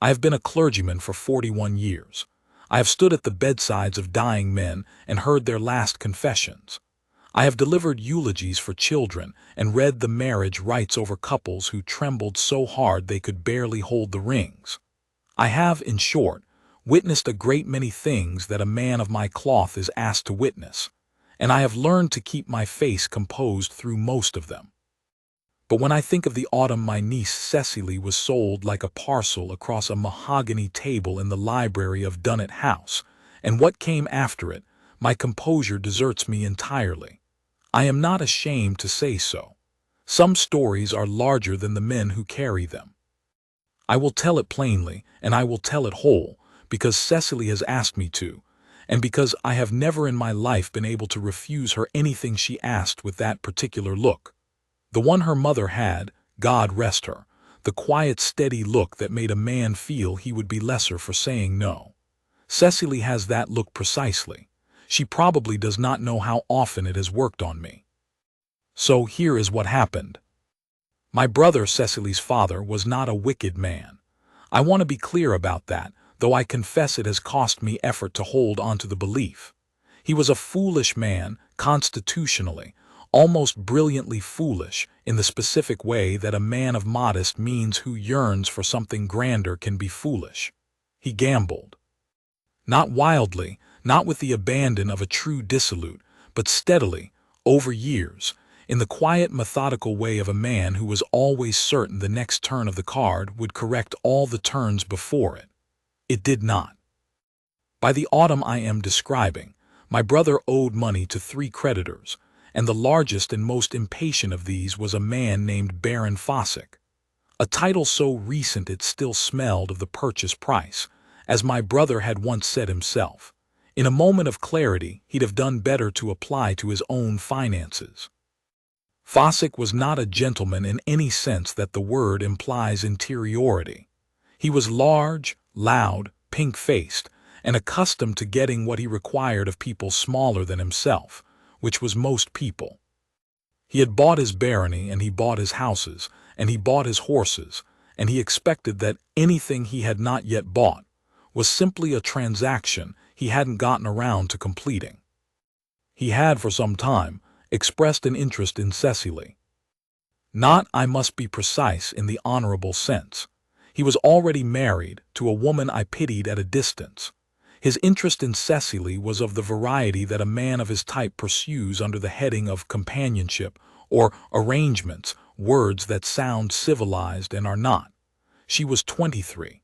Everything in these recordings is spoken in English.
I have been a clergyman for 41 years. I have stood at the bedsides of dying men and heard their last confessions. I have delivered eulogies for children and read the marriage rites over couples who trembled so hard they could barely hold the rings. I have, in short, witnessed a great many things that a man of my cloth is asked to witness, and I have learned to keep my face composed through most of them. But when I think of the autumn my niece Cecily was sold like a parcel across a mahogany table in the library of Dunnet House, and what came after it, my composure deserts me entirely. I am not ashamed to say so. Some stories are larger than the men who carry them. I will tell it plainly, and I will tell it whole, because Cecily has asked me to, and because I have never in my life been able to refuse her anything she asked with that particular look. The one her mother had, God rest her, the quiet, steady look that made a man feel he would be lesser for saying no. Cecily has that look precisely. She probably does not know how often it has worked on me. So here is what happened. My brother, Cecily's father, was not a wicked man. I want to be clear about that, though I confess it has cost me effort to hold on to the belief. He was a foolish man, constitutionally, almost brilliantly foolish in the specific way that a man of modest means who yearns for something grander can be foolish. He gambled. Not wildly, not with the abandon of a true dissolute, but steadily, over years, in the quiet, methodical way of a man who was always certain the next turn of the card would correct all the turns before it. It did not. By the autumn I am describing, my brother owed money to 3 creditors, and the largest and most impatient of these was a man named Baron Fossick, a title so recent it still smelled of the purchase price, as my brother had once said himself. In a moment of clarity, he'd have done better to apply to his own finances. Fossick was not a gentleman in any sense that the word implies interiority. He was large, loud, pink-faced, and accustomed to getting what he required of people smaller than himself, which was most people. He had bought his barony, and he bought his houses, and he bought his horses, and he expected that anything he had not yet bought was simply a transaction he hadn't gotten around to completing. He had, for some time, expressed an interest in Cecily. Not, I must be precise, in the honorable sense. He was already married to a woman I pitied at a distance. His interest in Cecily was of the variety that a man of his type pursues under the heading of companionship or arrangements, words that sound civilized and are not. She was 23.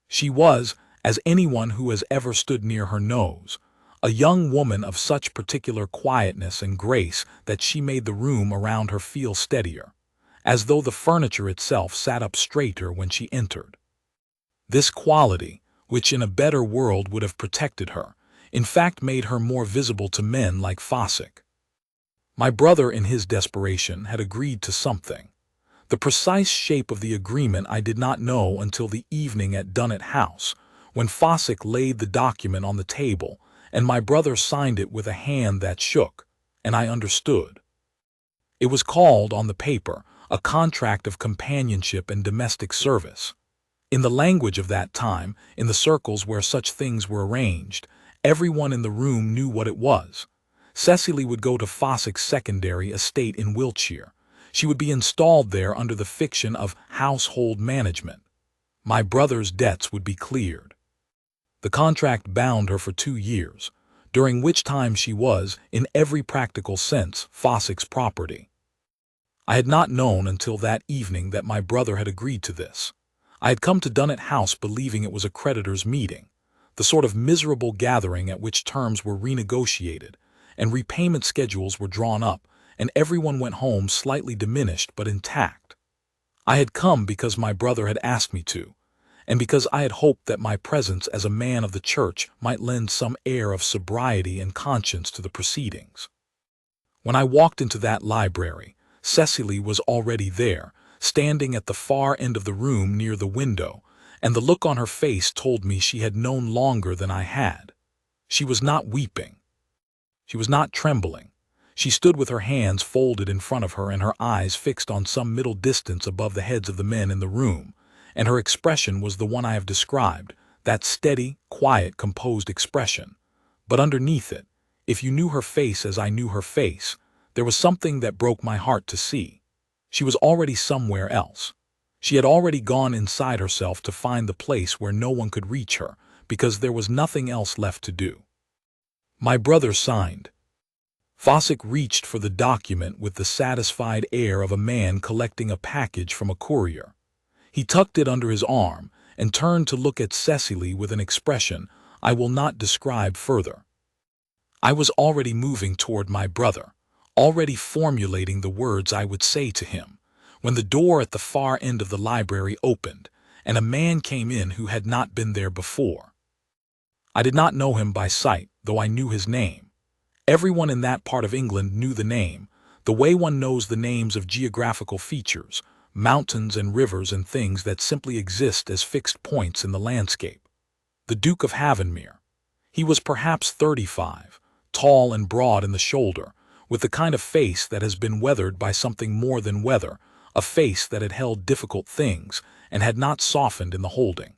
She was, as anyone who has ever stood near her knows, a young woman of such particular quietness and grace that she made the room around her feel steadier, as though the furniture itself sat up straighter when she entered. This quality, which in a better world would have protected her, in fact made her more visible to men like Fossick. My brother, in his desperation, had agreed to something. The precise shape of the agreement I did not know until the evening at Dunnet House, when Fossick laid the document on the table, and my brother signed it with a hand that shook, and I understood. It was called, on the paper, a contract of companionship and domestic service. In the language of that time, in the circles where such things were arranged, everyone in the room knew what it was. Cecily would go to Fossick's secondary estate in Wiltshire. She would be installed there under the fiction of household management. My brother's debts would be cleared. The contract bound her for 2 years, during which time she was, in every practical sense, Fossick's property. I had not known until that evening that my brother had agreed to this. I had come to Dunnet House believing it was a creditors' meeting, the sort of miserable gathering at which terms were renegotiated, and repayment schedules were drawn up, and everyone went home slightly diminished but intact. I had come because my brother had asked me to, and because I had hoped that my presence as a man of the church might lend some air of sobriety and conscience to the proceedings. When I walked into that library, Cecily was already there, standing at the far end of the room near the window, and the look on her face told me she had known longer than I had. She was not weeping. She was not trembling. She stood with her hands folded in front of her and her eyes fixed on some middle distance above the heads of the men in the room, and her expression was the one I have described, that steady, quiet, composed expression. But underneath it, if you knew her face as I knew her face, there was something that broke my heart to see. She was already somewhere else. She had already gone inside herself to find the place where no one could reach her, because there was nothing else left to do. My brother signed. Fossick reached for the document with the satisfied air of a man collecting a package from a courier. He tucked it under his arm and turned to look at Cecily with an expression I will not describe further. I was already moving toward my brother, already formulating the words I would say to him, when the door at the far end of the library opened, and a man came in who had not been there before. I did not know him by sight, though I knew his name. Everyone in that part of England knew the name, the way one knows the names of geographical features, mountains and rivers and things that simply exist as fixed points in the landscape. The Duke of Halvenmere. He was perhaps 35, tall and broad in the shoulder, with the kind of face that has been weathered by something more than weather, a face that had held difficult things and had not softened in the holding.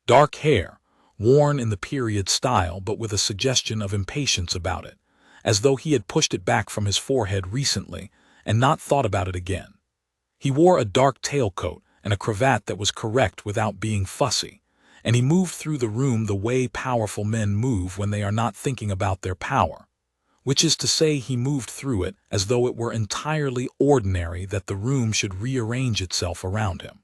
Dark hair, worn in the period style but with a suggestion of impatience about it, as though he had pushed it back from his forehead recently and not thought about it again. He wore a dark tailcoat and a cravat that was correct without being fussy, and he moved through the room the way powerful men move when they are not thinking about their power, which is to say he moved through it as though it were entirely ordinary that the room should rearrange itself around him.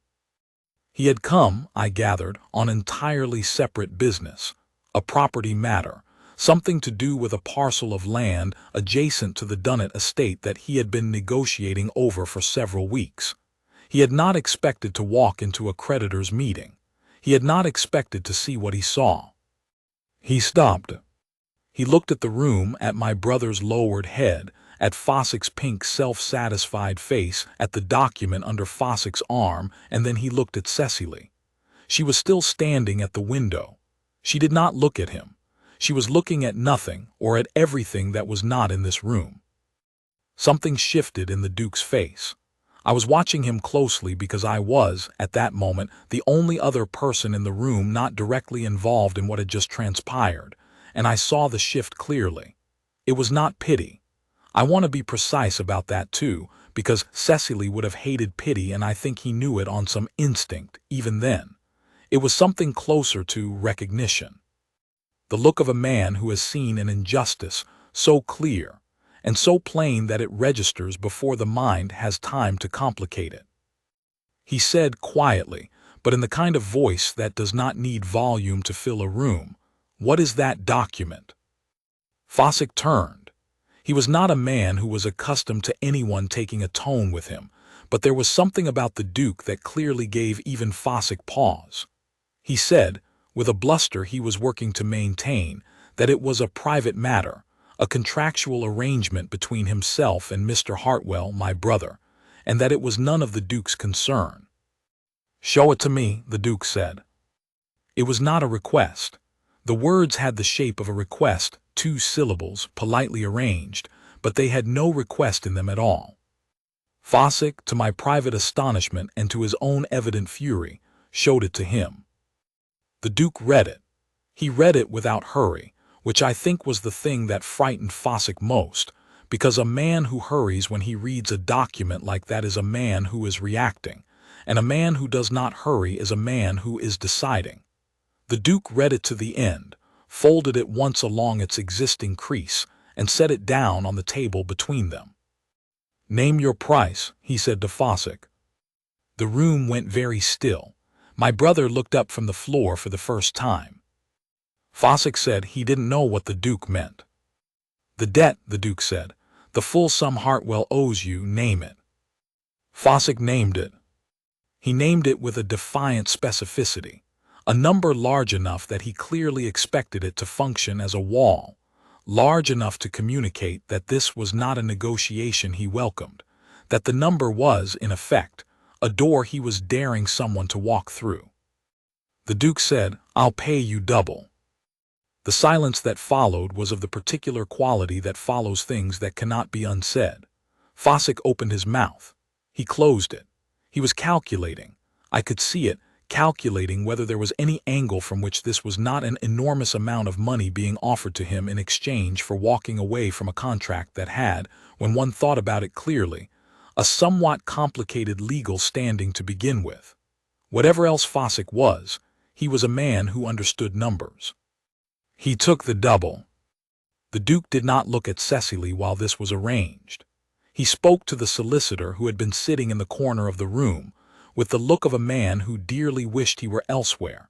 He had come, I gathered, on entirely separate business, a property matter, something to do with a parcel of land adjacent to the Dunnet estate that he had been negotiating over for several weeks. He had not expected to walk into a creditor's meeting. He had not expected to see what he saw. He stopped. He looked at the room, at my brother's lowered head, at Fossick's pink self-satisfied face, at the document under Fossick's arm, and then he looked at Cecily. She was still standing at the window. She did not look at him. She was looking at nothing, or at everything that was not in this room. Something shifted in the Duke's face. I was watching him closely because I was, at that moment, the only other person in the room not directly involved in what had just transpired, and I saw the shift clearly. It was not pity. I want to be precise about that too, because Cecily would have hated pity, and I think he knew it on some instinct, even then. It was something closer to recognition. The look of a man who has seen an injustice so clear and so plain that it registers before the mind has time to complicate it. He said quietly, but in the kind of voice that does not need volume to fill a room, "What is that document?" Fossick turned. He was not a man who was accustomed to anyone taking a tone with him, but there was something about the Duke that clearly gave even Fossick pause. He said, with a bluster he was working to maintain, that it was a private matter, a contractual arrangement between himself and Mr. Hartwell, my brother, and that it was none of the Duke's concern. "Show it to me," the Duke said. It was not a request. The words had the shape of a request, 2 syllables, politely arranged, but they had no request in them at all. Fossick, to my private astonishment and to his own evident fury, showed it to him. The Duke read it. He read it without hurry, which I think was the thing that frightened Fossick most, because a man who hurries when he reads a document like that is a man who is reacting, and a man who does not hurry is a man who is deciding. The Duke read it to the end, folded it once along its existing crease, and set it down on the table between them. "Name your price," he said to Fossick. The room went very still. My brother looked up from the floor for the first time. Fossick said he didn't know what the Duke meant. "The debt," the Duke said. "The full sum Hartwell owes you, name it." Fossick named it. He named it with a defiant specificity, a number large enough that he clearly expected it to function as a wall, large enough to communicate that this was not a negotiation he welcomed, that the number was, in effect, a door he was daring someone to walk through. The Duke said, "I'll pay you double." The silence that followed was of the particular quality that follows things that cannot be unsaid. Fossick opened his mouth. He closed it. He was calculating. I could see it, calculating whether there was any angle from which this was not an enormous amount of money being offered to him in exchange for walking away from a contract that had, when one thought about it clearly, a somewhat complicated legal standing to begin with. Whatever else Fossick was, he was a man who understood numbers. He took the double. The Duke did not look at Cecily while this was arranged. He spoke to the solicitor who had been sitting in the corner of the room, with the look of a man who dearly wished he were elsewhere,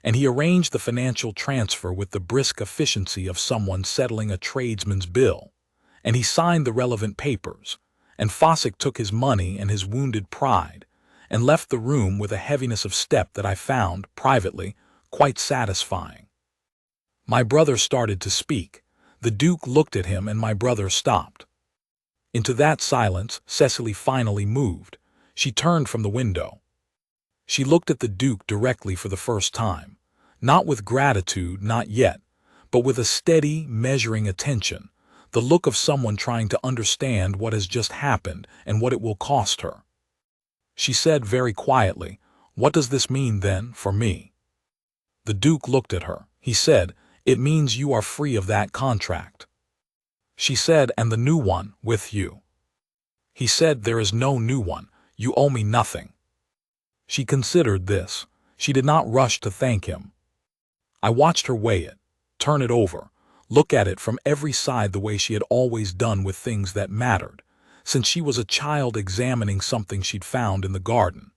and he arranged the financial transfer with the brisk efficiency of someone settling a tradesman's bill, and he signed the relevant papers, and Fossick took his money and his wounded pride, and left the room with a heaviness of step that I found, privately, quite satisfying. My brother started to speak. The Duke looked at him and my brother stopped. Into that silence Cecily finally moved. She turned from the window. She looked at the Duke directly for the first time, not with gratitude, not yet, but with a steady, measuring attention, the look of someone trying to understand what has just happened and what it will cost her. She said very quietly, "What does this mean, then, for me?" The Duke looked at her. He said, "It means you are free of that contract." She said, "And the new one, with you?" He said, "There is no new one. You owe me nothing." She considered this. She did not rush to thank him. I watched her weigh it, turn it over, look at it from every side the way she had always done with things that mattered, since she was a child examining something she'd found in the garden.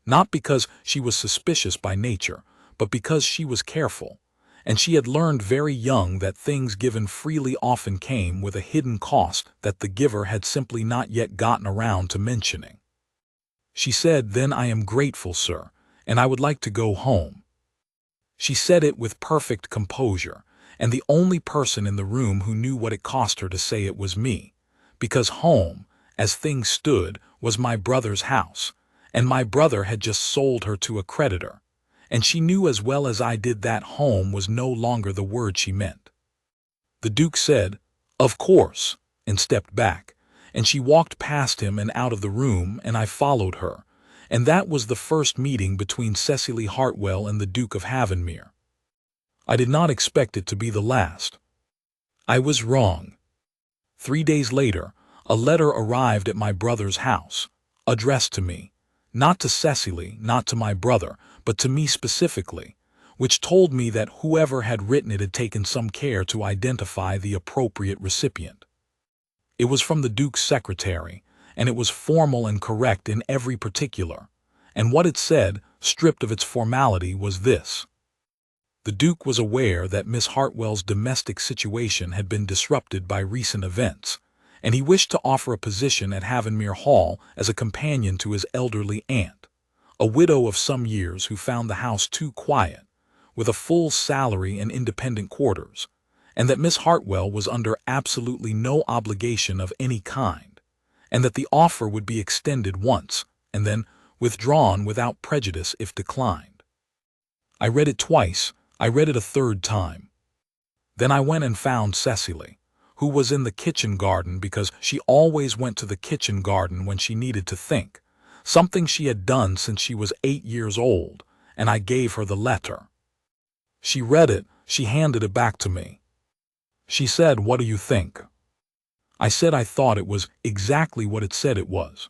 Not because she was suspicious by nature, but because she was careful, and she had learned very young that things given freely often came with a hidden cost that the giver had simply not yet gotten around to mentioning. She said, "Then I am grateful, sir, and I would like to go home." She said it with perfect composure, and the only person in the room who knew what it cost her to say it was me, because home, as things stood, was my brother's house, and my brother had just sold her to a creditor, and she knew as well as I did that home was no longer the word she meant. The Duke said, "Of course," and stepped back, and she walked past him and out of the room, and I followed her, and that was the first meeting between Cecily Hartwell and the Duke of Halvenmere. I did not expect it to be the last. I was wrong. 3 days later, a letter arrived at my brother's house, addressed to me, not to Cecily, not to my brother, but to me specifically, which told me that whoever had written it had taken some care to identify the appropriate recipient. It was from the Duke's secretary, and it was formal and correct in every particular, and what it said, stripped of its formality, was this. The Duke was aware that Miss Hartwell's domestic situation had been disrupted by recent events, and he wished to offer a position at Halvenmere Hall as a companion to his elderly aunt, a widow of some years who found the house too quiet, with a full salary and independent quarters, and that Miss Hartwell was under absolutely no obligation of any kind, and that the offer would be extended once, and then withdrawn without prejudice if declined. I read it twice. I read it a third time. Then I went and found Cecily, who was in the kitchen garden because she always went to the kitchen garden when she needed to think, something she had done since she was 8 years old, and I gave her the letter. She read it. She handed it back to me. She said, "What do you think?" I said I thought it was exactly what it said it was.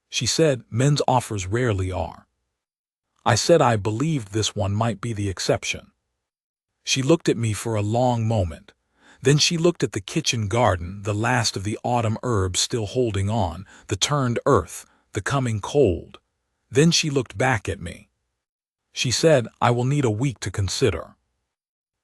She said, "Men's offers rarely are." I said I believed this one might be the exception. She looked at me for a long moment. Then she looked at the kitchen garden, the last of the autumn herbs still holding on, the turned earth, the coming cold. Then she looked back at me. She said, "I will need a week to consider."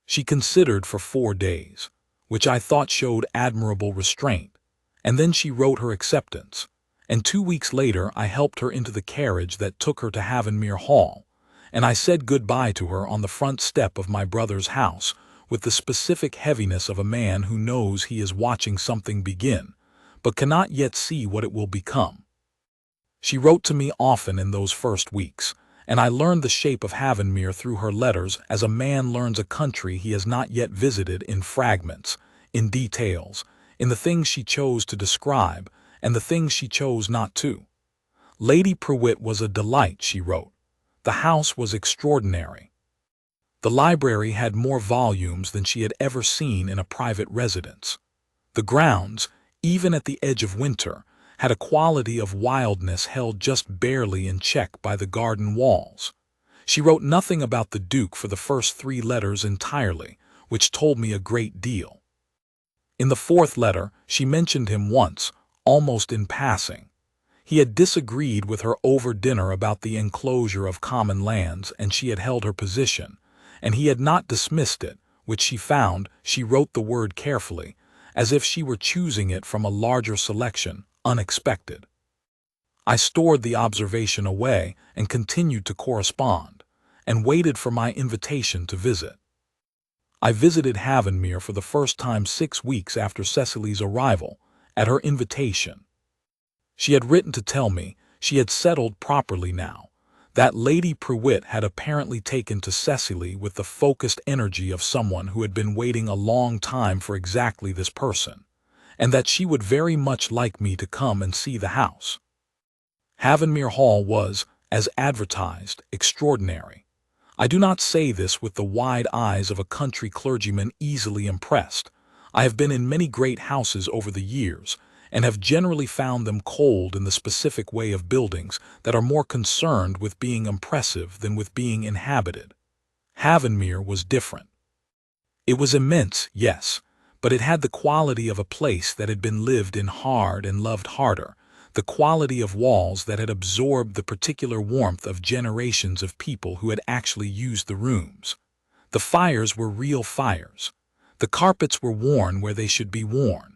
She considered for 4 days, which I thought showed admirable restraint, and then she wrote her acceptance, and 2 weeks later I helped her into the carriage that took her to Halvenmere Hall, and I said goodbye to her on the front step of my brother's house with the specific heaviness of a man who knows he is watching something begin, but cannot yet see what it will become. She wrote to me often in those first weeks, and I learned the shape of Halvenmere through her letters as a man learns a country he has not yet visited, in fragments, in details, in the things she chose to describe and the things she chose not to. Lady Prewitt was a delight, she wrote. The house was extraordinary. The library had more volumes than she had ever seen in a private residence. The grounds, even at the edge of winter, had a quality of wildness held just barely in check by the garden walls. She wrote nothing about the Duke for the first 3 letters entirely, which told me a great deal. In the 4th letter, she mentioned him once, almost in passing. He had disagreed with her over dinner about the enclosure of common lands, and she had held her position, and he had not dismissed it, which she found, she wrote the word carefully, as if she were choosing it from a larger selection, unexpected. I stored the observation away and continued to correspond, and waited for my invitation to visit. I visited Halvenmere for the first time 6 weeks after Cecily's arrival, at her invitation. She had written to tell me she had settled properly now, that Lady Prewitt had apparently taken to Cecily with the focused energy of someone who had been waiting a long time for exactly this person, and that she would very much like me to come and see the house. Halvenmere Hall was, as advertised, extraordinary. I do not say this with the wide eyes of a country clergyman easily impressed. I have been in many great houses over the years, and have generally found them cold in the specific way of buildings that are more concerned with being impressive than with being inhabited. Halvenmere was different. It was immense, yes, but it had the quality of a place that had been lived in hard and loved harder, the quality of walls that had absorbed the particular warmth of generations of people who had actually used the rooms. The fires were real fires. The carpets were worn where they should be worn.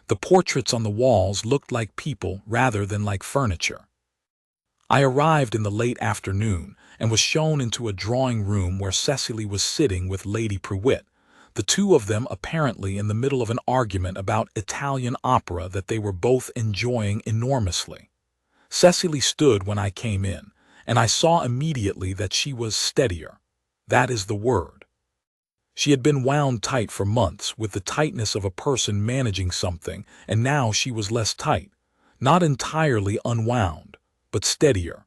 The portraits on the walls looked like people rather than like furniture. I arrived in the late afternoon and was shown into a drawing room where Cecily was sitting with Lady Prewitt, the two of them apparently in the middle of an argument about Italian opera that they were both enjoying enormously. Cecily stood when I came in, and I saw immediately that she was steadier. That is the word. She had been wound tight for months with the tightness of a person managing something, and now she was less tight, not entirely unwound, but steadier.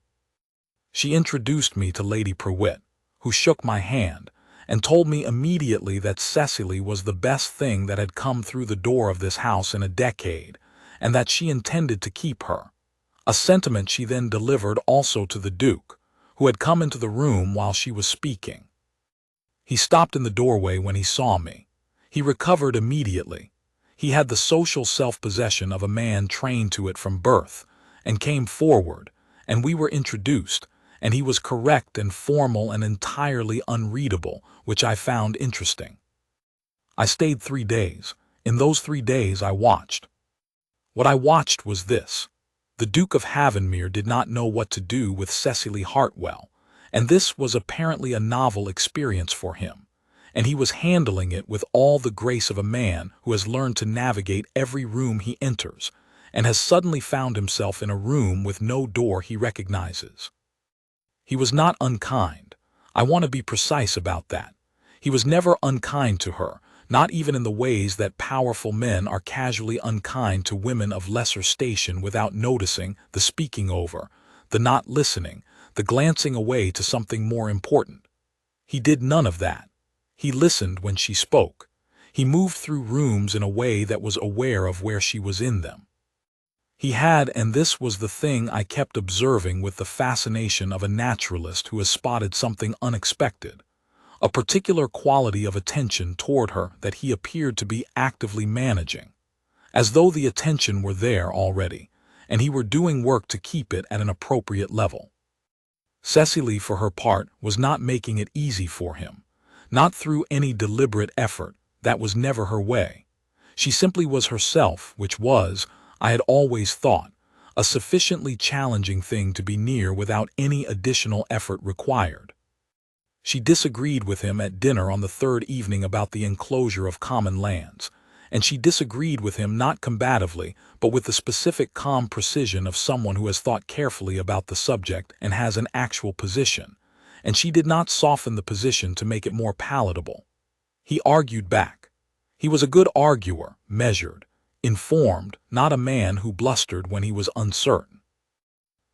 She introduced me to Lady Prewitt, who shook my hand, and told me immediately that Cecily was the best thing that had come through the door of this house in a decade, and that she intended to keep her. A sentiment she then delivered also to the Duke, who had come into the room while she was speaking. He stopped in the doorway when he saw me. He recovered immediately. He had the social self-possession of a man trained to it from birth, and came forward, and we were introduced, and he was correct and formal and entirely unreadable, which I found interesting. I stayed 3 days. In those 3 days I watched. What I watched was this. The Duke of Halvenmere did not know what to do with Cecily Hartwell, and this was apparently a novel experience for him, and he was handling it with all the grace of a man who has learned to navigate every room he enters, and has suddenly found himself in a room with no door he recognizes. He was not unkind. I want to be precise about that. He was never unkind to her, not even in the ways that powerful men are casually unkind to women of lesser station without noticing, the speaking over, the not listening, the glancing away to something more important. He did none of that. He listened when she spoke. He moved through rooms in a way that was aware of where she was in them. He had, and this was the thing I kept observing with the fascination of a naturalist who has spotted something unexpected, a particular quality of attention toward her that he appeared to be actively managing, as though the attention were there already, and he were doing work to keep it at an appropriate level. Cecily, for her part, was not making it easy for him, not through any deliberate effort. That was never her way. She simply was herself, which was, I had always thought, a sufficiently challenging thing to be near without any additional effort required. She disagreed with him at dinner on the 3rd evening about the enclosure of common lands, and she disagreed with him not combatively, but with the specific calm precision of someone who has thought carefully about the subject and has an actual position, and she did not soften the position to make it more palatable. He argued back. He was a good arguer, measured, informed, not a man who blustered when he was uncertain.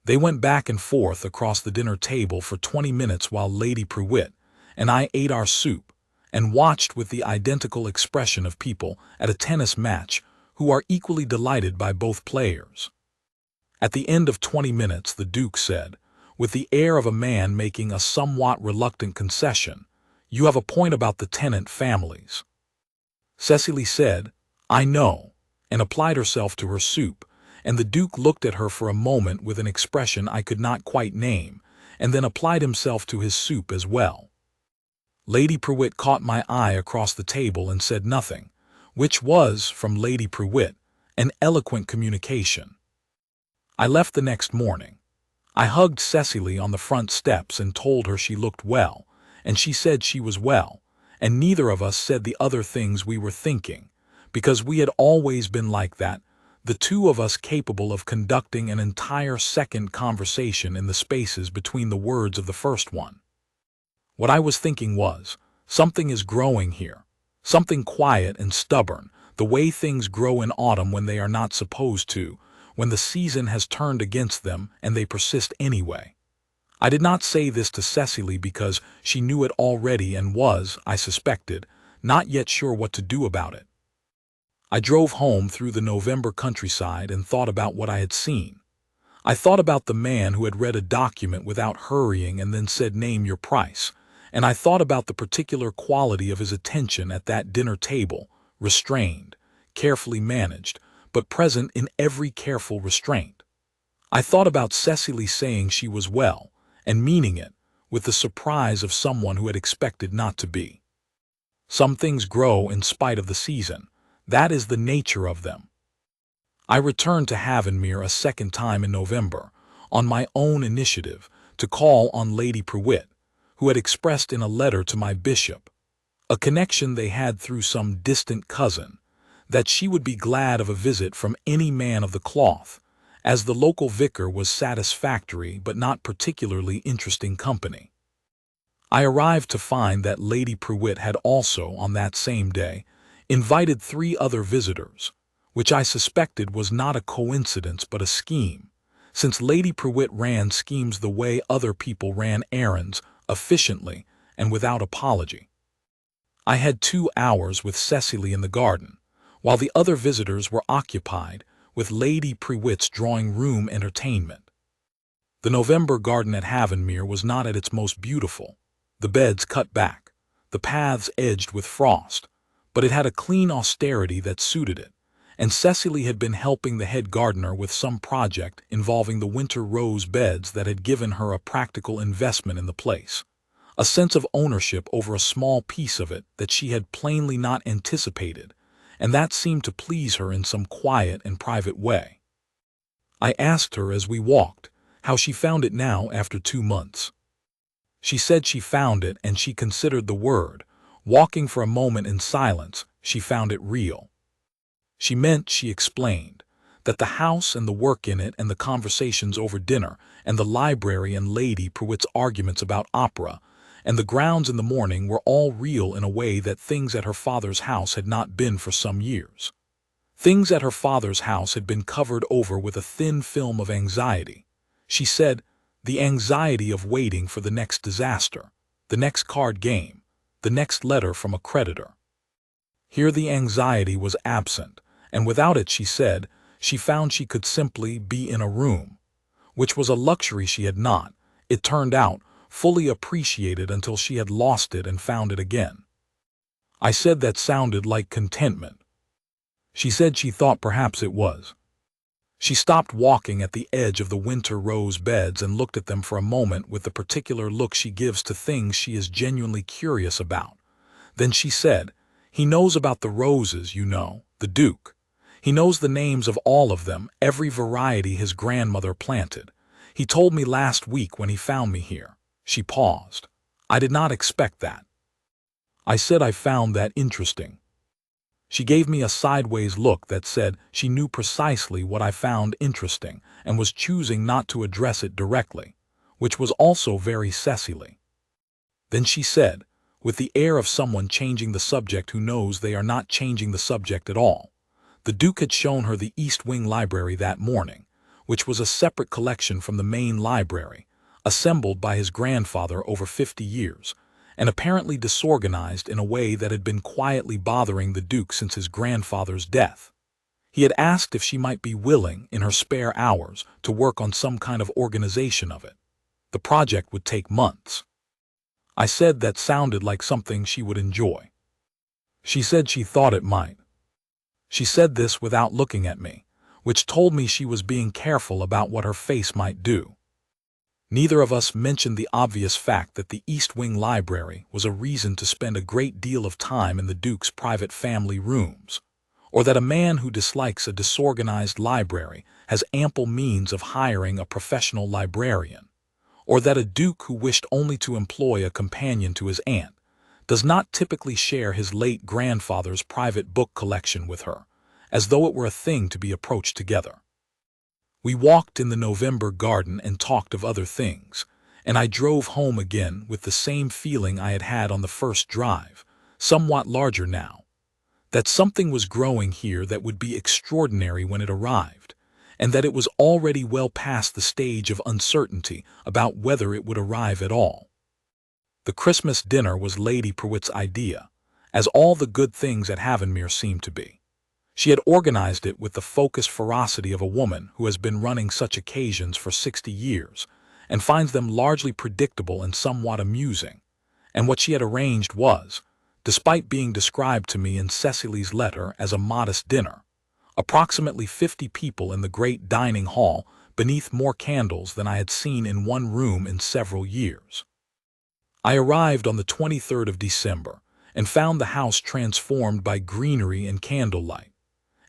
They went back and forth across the dinner table for 20 minutes while Lady Pruitt and I ate our soup and watched with the identical expression of people at a tennis match who are equally delighted by both players. At the end of 20 minutes, the Duke said, with the air of a man making a somewhat reluctant concession, "You have a point about the tenant families." Cecily said, "I know," and applied herself to her soup, and the Duke looked at her for a moment with an expression I could not quite name, and then applied himself to his soup as well. Lady Pruitt caught my eye across the table and said nothing, which was, from Lady Pruitt, an eloquent communication. I left the next morning. I hugged Cecily on the front steps and told her she looked well, and she said she was well, and neither of us said the other things we were thinking, because we had always been like that, the two of us capable of conducting an entire second conversation in the spaces between the words of the first one. What I was thinking was, something is growing here, something quiet and stubborn, the way things grow in autumn when they are not supposed to, when the season has turned against them and they persist anyway. I did not say this to Cecily because she knew it already and was, I suspected, not yet sure what to do about it. I drove home through the November countryside and thought about what I had seen. I thought about the man who had read a document without hurrying and then said, "Name your price," and I thought about the particular quality of his attention at that dinner table, restrained, carefully managed, but present in every careful restraint. I thought about Cecily saying she was well, and meaning it, with the surprise of someone who had expected not to be. Some things grow in spite of the season. That is the nature of them. I returned to Halvenmere a second time in November, on my own initiative, to call on Lady Pruitt, who had expressed in a letter to my bishop, a connection they had through some distant cousin, that she would be glad of a visit from any man of the cloth, as the local vicar was satisfactory but not particularly interesting company. I arrived to find that Lady Pruitt had also, on that same day, invited 3 other visitors, which I suspected was not a coincidence but a scheme, since Lady Pruitt ran schemes the way other people ran errands, efficiently and without apology. I had 2 hours with Cecily in the garden, while the other visitors were occupied with Lady Pruitt's drawing-room entertainment. The November garden at Halvenmere was not at its most beautiful, the beds cut back, the paths edged with frost, but it had a clean austerity that suited it, and Cecily had been helping the head gardener with some project involving the winter rose beds that had given her a practical investment in the place, a sense of ownership over a small piece of it that she had plainly not anticipated, and that seemed to please her in some quiet and private way. I asked her as we walked how she found it now after 2 months. She said she found it, and she considered the word, walking for a moment in silence, she found it real. She meant, she explained, that the house and the work in it and the conversations over dinner and the library and Lady Pruitt's arguments about opera and the grounds in the morning were all real in a way that things at her father's house had not been for some years. Things at her father's house had been covered over with a thin film of anxiety. She said, the anxiety of waiting for the next disaster, the next card game, the next letter from a creditor. Here the anxiety was absent, and without it, she said, she found she could simply be in a room, which was a luxury she had not, it turned out, fully appreciated until she had lost it and found it again. I said that sounded like contentment. She said she thought perhaps it was. She stopped walking at the edge of the winter rose beds and looked at them for a moment with the particular look she gives to things she is genuinely curious about. Then she said, "He knows about the roses, you know, the Duke. He knows the names of all of them, every variety his grandmother planted. He told me last week when he found me here." She paused. I did not expect that. I said I found that interesting. She gave me a sideways look that said she knew precisely what I found interesting and was choosing not to address it directly, which was also very Cecily. Then she said, with the air of someone changing the subject who knows they are not changing the subject at all, the Duke had shown her the East Wing library that morning, which was a separate collection from the main library, assembled by his grandfather over 50 years, and apparently disorganized in a way that had been quietly bothering the Duke since his grandfather's death. He had asked if she might be willing, in her spare hours, to work on some kind of organization of it. The project would take months. I said that sounded like something she would enjoy. She said she thought it might. She said this without looking at me, which told me she was being careful about what her face might do. Neither of us mentioned the obvious fact that the East Wing Library was a reason to spend a great deal of time in the Duke's private family rooms, or that a man who dislikes a disorganized library has ample means of hiring a professional librarian, or that a Duke who wished only to employ a companion to his aunt does not typically share his late grandfather's private book collection with her, as though it were a thing to be approached together. We walked in the November garden and talked of other things, and I drove home again with the same feeling I had had on the first drive, somewhat larger now, that something was growing here that would be extraordinary when it arrived, and that it was already well past the stage of uncertainty about whether it would arrive at all. The Christmas dinner was Lady Prewitt's idea, as all the good things at Halvenmere seemed to be. She had organized it with the focused ferocity of a woman who has been running such occasions for 60 years and finds them largely predictable and somewhat amusing. And what she had arranged was, despite being described to me in Cecily's letter as a modest dinner, approximately 50 people in the great dining hall beneath more candles than I had seen in one room in several years. I arrived on the 23rd of December and found the house transformed by greenery and candlelight,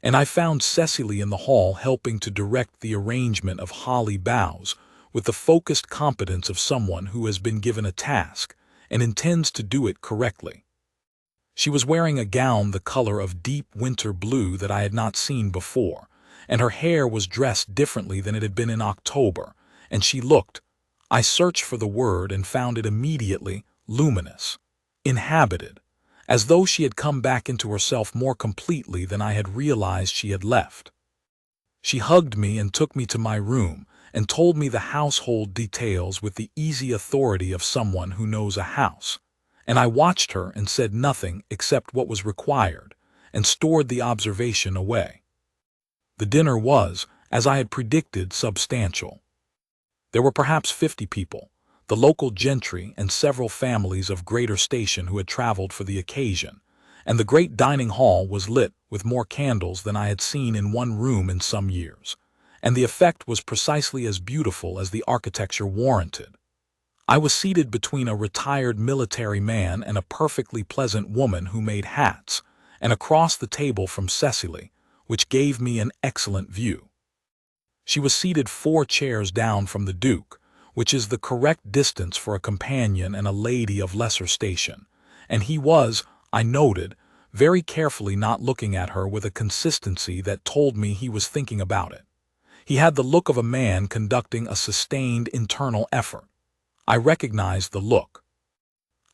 and I found Cecily in the hall helping to direct the arrangement of holly boughs with the focused competence of someone who has been given a task and intends to do it correctly. She was wearing a gown the color of deep winter blue that I had not seen before, and her hair was dressed differently than it had been in October, and she looked, I searched for the word and found it immediately, luminous, inhabited, as though she had come back into herself more completely than I had realized she had left. She hugged me and took me to my room and told me the household details with the easy authority of someone who knows a house, and I watched her and said nothing except what was required and stored the observation away. The dinner was, as I had predicted, substantial. There were perhaps 50 people, the local gentry and several families of greater station who had traveled for the occasion, and the great dining hall was lit with more candles than I had seen in one room in some years, and the effect was precisely as beautiful as the architecture warranted. I was seated between a retired military man and a perfectly pleasant woman who made hats, and across the table from Cecily, which gave me an excellent view. She was seated 4 chairs down from the Duke, which is the correct distance for a companion and a lady of lesser station, and he was, I noted, very carefully not looking at her with a consistency that told me he was thinking about it. He had the look of a man conducting a sustained internal effort. I recognized the look.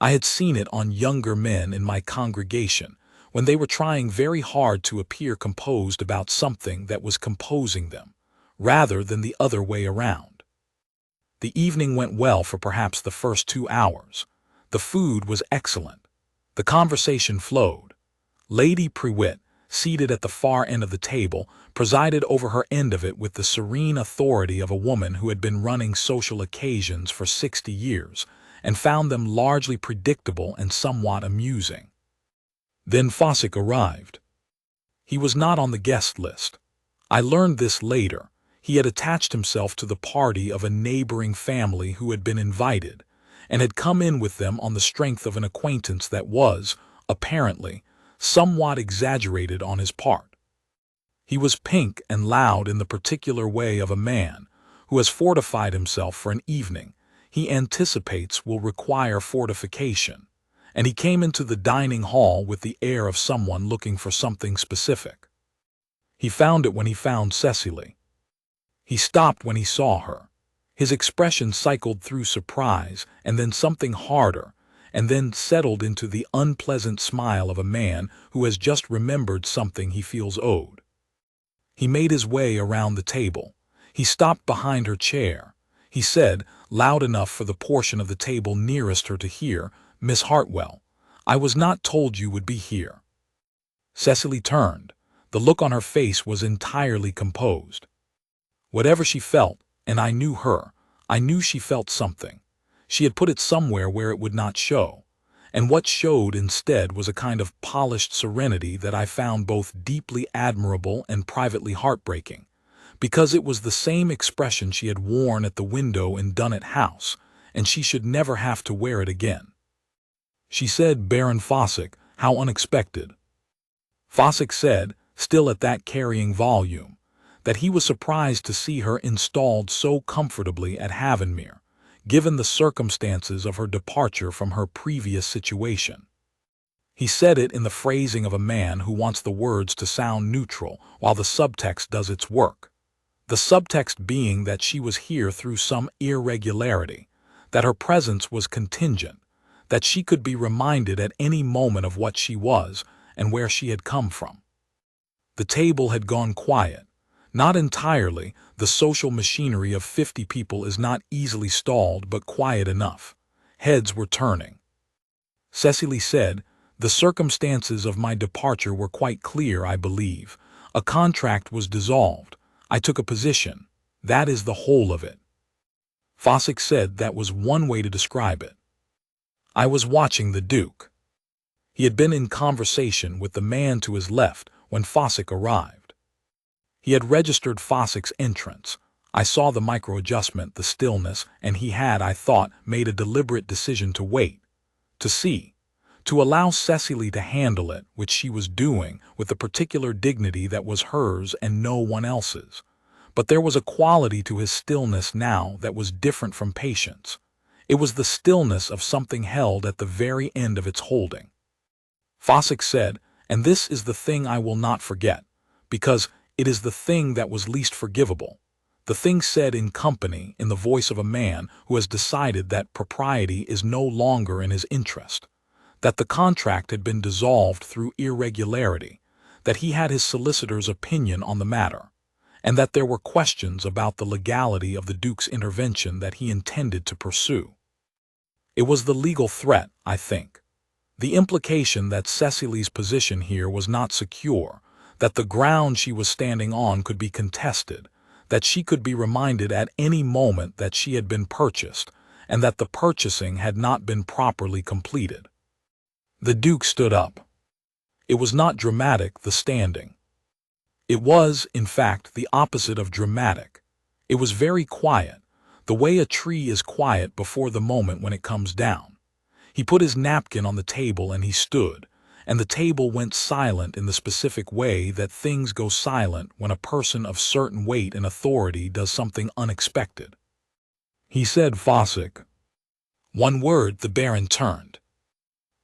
I had seen it on younger men in my congregation when they were trying very hard to appear composed about something that was composing them, rather than the other way around. The evening went well for perhaps the first 2 hours. The food was excellent. The conversation flowed. Lady Prewitt, seated at the far end of the table, presided over her end of it with the serene authority of a woman who had been running social occasions for 60 years and found them largely predictable and somewhat amusing. Then Fossick arrived. He was not on the guest list. I learned this later. He had attached himself to the party of a neighboring family who had been invited, and had come in with them on the strength of an acquaintance that was, apparently, somewhat exaggerated on his part. He was pink and loud in the particular way of a man who has fortified himself for an evening he anticipates will require fortification, and he came into the dining hall with the air of someone looking for something specific. He found it when he found Cecily. He stopped when he saw her. His expression cycled through surprise and then something harder, and then settled into the unpleasant smile of a man who has just remembered something he feels owed. He made his way around the table. He stopped behind her chair. He said, loud enough for the portion of the table nearest her to hear, "Miss Hartwell, I was not told you would be here." Cecily turned. The look on her face was entirely composed. Whatever she felt, and I knew her, I knew she felt something. She had put it somewhere where it would not show. And what showed instead was a kind of polished serenity that I found both deeply admirable and privately heartbreaking, because it was the same expression she had worn at the window in Dunnet House, and she should never have to wear it again. She said, "Baron Fawcett, how unexpected." Fawcett said, still at that carrying volume, that he was surprised to see her installed so comfortably at Halvenmere, given the circumstances of her departure from her previous situation. He said it in the phrasing of a man who wants the words to sound neutral while the subtext does its work. The subtext being that she was here through some irregularity, that her presence was contingent, that she could be reminded at any moment of what she was and where she had come from. The table had gone quiet. Not entirely. The social machinery of 50 people is not easily stalled, but quiet enough. Heads were turning. Cecily said, "The circumstances of my departure were quite clear, I believe. A contract was dissolved. I took a position. That is the whole of it." Fawcett said that was one way to describe it. I was watching the Duke. He had been in conversation with the man to his left when Fawcett arrived. He had registered Fawcett's entrance. I saw the micro-adjustment, the stillness, and he had, I thought, made a deliberate decision to wait, to see, to allow Cecily to handle it, which she was doing, with the particular dignity that was hers and no one else's. But there was a quality to his stillness now that was different from patience. It was the stillness of something held at the very end of its holding. Fawcett said, "And this is the thing I will not forget, because it is the thing that was least forgivable." The thing said in company, in the voice of a man who has decided that propriety is no longer in his interest, that the contract had been dissolved through irregularity, that he had his solicitor's opinion on the matter, and that there were questions about the legality of the Duke's intervention that he intended to pursue. It was the legal threat, I think. The implication that Cecily's position here was not secure, that the ground she was standing on could be contested, that she could be reminded at any moment that she had been purchased, and that the purchasing had not been properly completed. The Duke stood up. It was not dramatic, the standing. It was, in fact, the opposite of dramatic. It was very quiet, the way a tree is quiet before the moment when it comes down. He put his napkin on the table and he stood, and the table went silent in the specific way that things go silent when a person of certain weight and authority does something unexpected. He said, "Fawcett." One word. The Baron turned.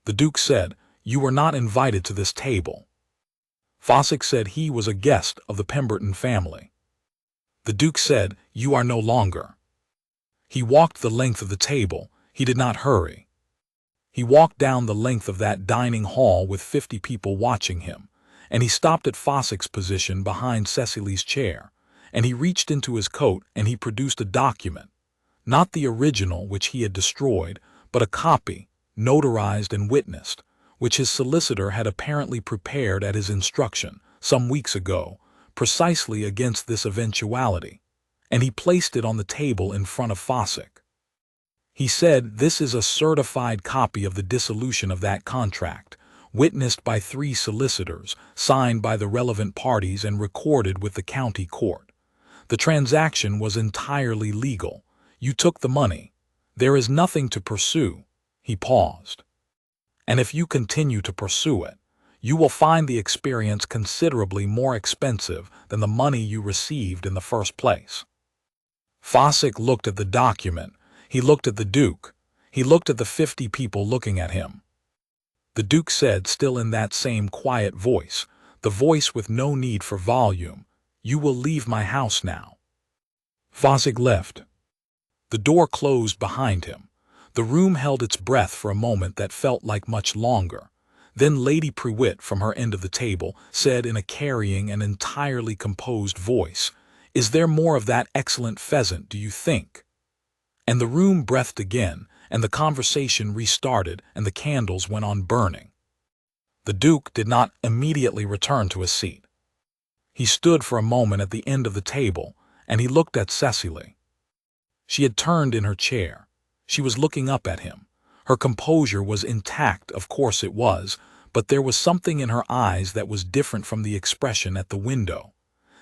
The Duke said, "You were not invited to this table." Fawcett said he was a guest of the Pemberton family. The Duke said, "You are no longer." He walked the length of the table. He did not hurry. He walked down the length of that dining hall with 50 people watching him, and he stopped at Fawcett's position behind Cecily's chair, and he reached into his coat and he produced a document, not the original which he had destroyed, but a copy, notarized and witnessed, which his solicitor had apparently prepared at his instruction some weeks ago, precisely against this eventuality, and he placed it on the table in front of Fawcett. He said, "This is a certified copy of the dissolution of that contract, witnessed by 3 solicitors, signed by the relevant parties and recorded with the county court. The transaction was entirely legal. You took the money. There is nothing to pursue." He paused. "And if you continue to pursue it, you will find the experience considerably more expensive than the money you received in the first place." Fawcett looked at the document. He looked at the Duke. He looked at the 50 people looking at him. The Duke said, still in that same quiet voice, the voice with no need for volume, "You will leave my house now." Fawcett left. The door closed behind him. The room held its breath for a moment that felt like much longer. Then Lady Prewitt, from her end of the table, said in a carrying and entirely composed voice, Is there more of that excellent pheasant, do you think? And the room breathed again, and the conversation restarted, and the candles went on burning. The Duke did not immediately return to his seat. He stood for a moment at the end of the table, and he looked at Cecily. She had turned in her chair. She was looking up at him. Her composure was intact, of course it was, but there was something in her eyes that was different from the expression at the window.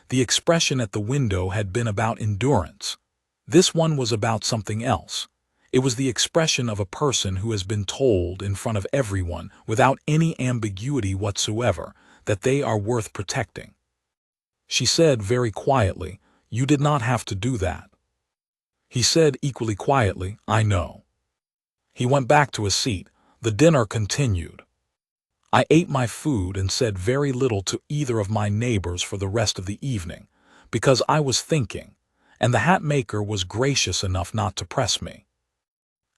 The expression at the window had been about endurance. This one was about something else. It was the expression of a person who has been told in front of everyone, without any ambiguity whatsoever, that they are worth protecting. She said very quietly, "You did not have to do that." He said equally quietly, "I know." He went back to his seat. The dinner continued. I ate my food and said very little to either of my neighbors for the rest of the evening, because I was thinking, and the hat maker was gracious enough not to press me.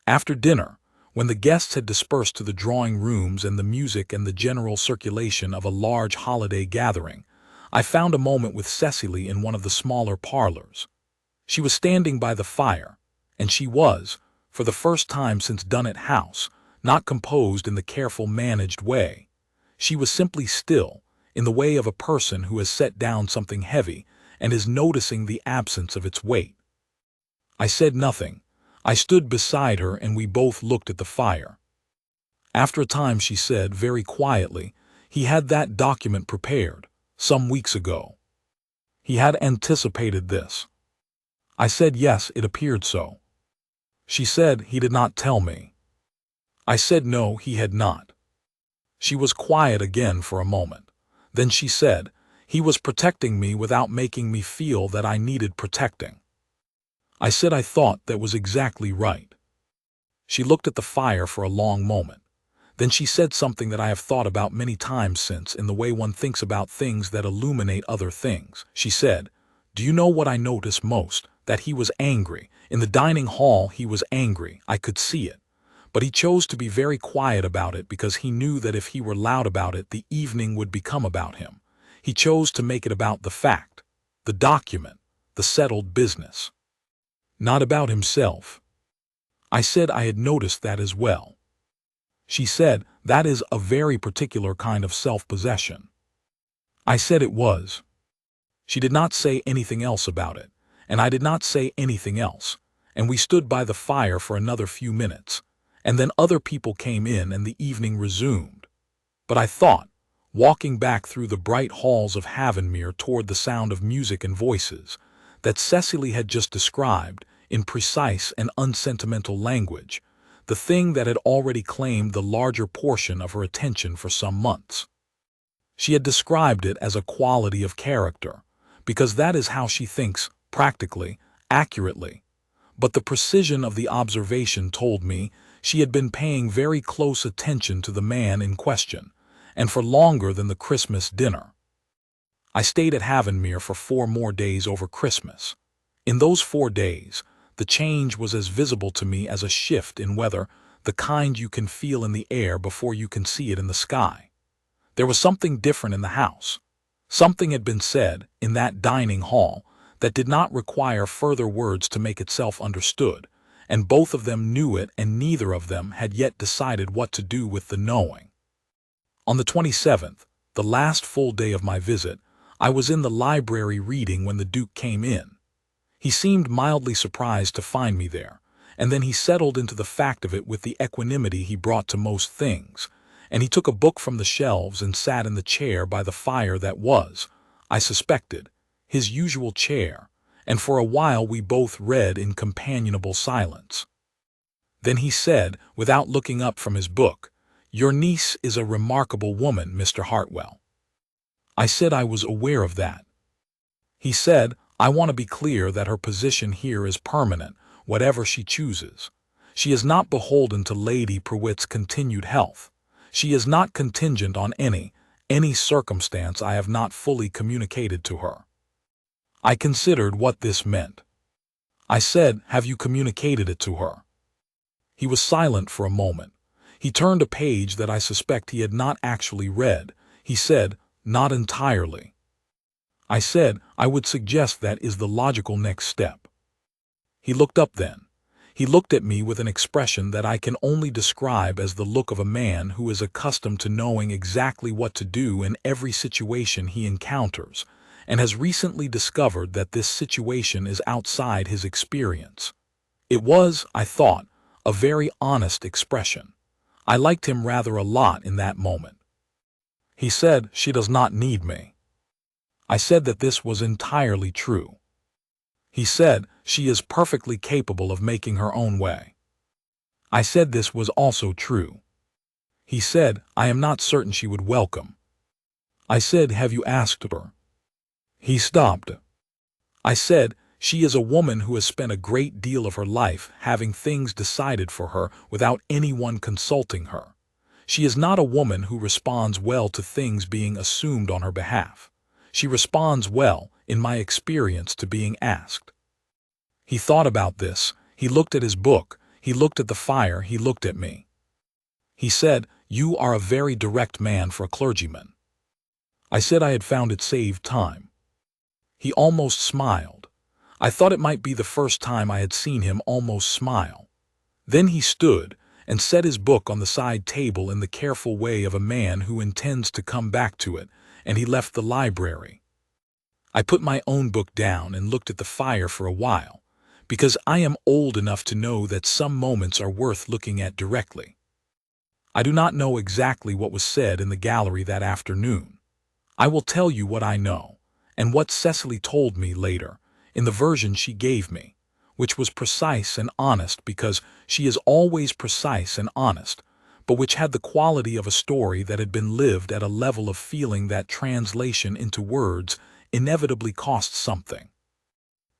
After dinner, when the guests had dispersed to the drawing rooms and the music and the general circulation of a large holiday gathering, I found a moment with Cecily in one of the smaller parlors. She was standing by the fire, and she was, for the first time since Dunnet House, not composed in the careful managed way. She was simply still, in the way of a person who has set down something heavy and is noticing the absence of its weight. I said nothing. I stood beside her and we both looked at the fire. After a time she said, very quietly, "He had that document prepared, some weeks ago. He had anticipated this." I said yes, it appeared so. She said, "He did not tell me." I said no, he had not. She was quiet again for a moment. Then she said, "He was protecting me without making me feel that I needed protecting." I said I thought that was exactly right. She looked at the fire for a long moment. Then she said something that I have thought about many times since, in the way one thinks about things that illuminate other things. She said, "Do you know what I noticed most? That he was angry. In the dining hall he was angry, I could see it. But he chose to be very quiet about it because he knew that if he were loud about it, the evening would become about him. He chose to make it about the fact, the document, the settled business. Not about himself." I said I had noticed that as well. She said, "That is a very particular kind of self-possession." I said it was. She did not say anything else about it, and I did not say anything else, and we stood by the fire for another few minutes, and then other people came in and the evening resumed. But I thought, walking back through the bright halls of Halvenmere toward the sound of music and voices, that Cecily had just described, in precise and unsentimental language, the thing that had already claimed the larger portion of her attention for some months. She had described it as a quality of character, because that is how she thinks, practically, accurately. But the precision of the observation told me she had been paying very close attention to the man in question, and for longer than the Christmas dinner. I stayed at Halvenmere for 4 more days over Christmas. In those 4 days, the change was as visible to me as a shift in weather, the kind you can feel in the air before you can see it in the sky. There was something different in the house. Something had been said, in that dining hall, that did not require further words to make itself understood, and both of them knew it and neither of them had yet decided what to do with the knowing. On the 27th, the last full day of my visit, I was in the library reading when the Duke came in. He seemed mildly surprised to find me there, and then he settled into the fact of it with the equanimity he brought to most things, and he took a book from the shelves and sat in the chair by the fire that was, I suspected, his usual chair, and for a while we both read in companionable silence. Then he said, without looking up from his book, "Your niece is a remarkable woman, Mr. Hartwell." I said I was aware of that. He said, "I want to be clear that her position here is permanent, whatever she chooses. She is not beholden to Lady Prewitt's continued health. She is not contingent on any circumstance I have not fully communicated to her." I considered what this meant. I said, "Have you communicated it to her?" He was silent for a moment. He turned a page that I suspect he had not actually read. He said, "Not entirely." I said, I would suggest that is the logical next step. He looked up then. He looked at me with an expression that I can only describe as the look of a man who is accustomed to knowing exactly what to do in every situation he encounters, and has recently discovered that this situation is outside his experience. It was, I thought, a very honest expression. I liked him rather a lot in that moment. He said, "She does not need me." I said that this was entirely true. He said, "She is perfectly capable of making her own way." I said this was also true. He said, "I am not certain she would welcome." I said, "Have you asked her?" He stopped. I said, "She is a woman who has spent a great deal of her life having things decided for her without anyone consulting her. She is not a woman who responds well to things being assumed on her behalf. She responds well, in my experience, to being asked." He thought about this. He looked at his book. He looked at the fire. He looked at me. He said, "You are a very direct man for a clergyman." I said I had found it saved time. He almost smiled. I thought it might be the first time I had seen him almost smile. Then he stood and set his book on the side table in the careful way of a man who intends to come back to it, and he left the library. I put my own book down and looked at the fire for a while, because I am old enough to know that some moments are worth looking at directly. I do not know exactly what was said in the gallery that afternoon. I will tell you what I know, and what Cecily told me later, in the version she gave me, which was precise and honest because she is always precise and honest, but which had the quality of a story that had been lived at a level of feeling that translation into words inevitably costs something.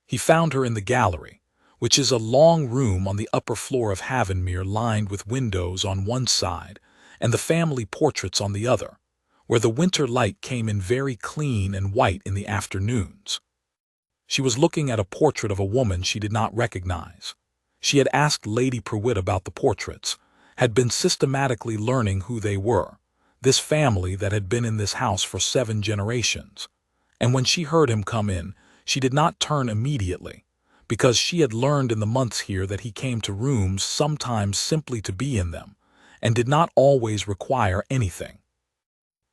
He found her in the gallery, which is a long room on the upper floor of Halvenmere lined with windows on one side and the family portraits on the other, where the winter light came in very clean and white in the afternoons. She was looking at a portrait of a woman she did not recognize. She had asked Lady Prewitt about the portraits, had been systematically learning who they were, this family that had been in this house for 7 generations. And when she heard him come in, she did not turn immediately, because she had learned in the months here that he came to rooms sometimes simply to be in them, and did not always require anything.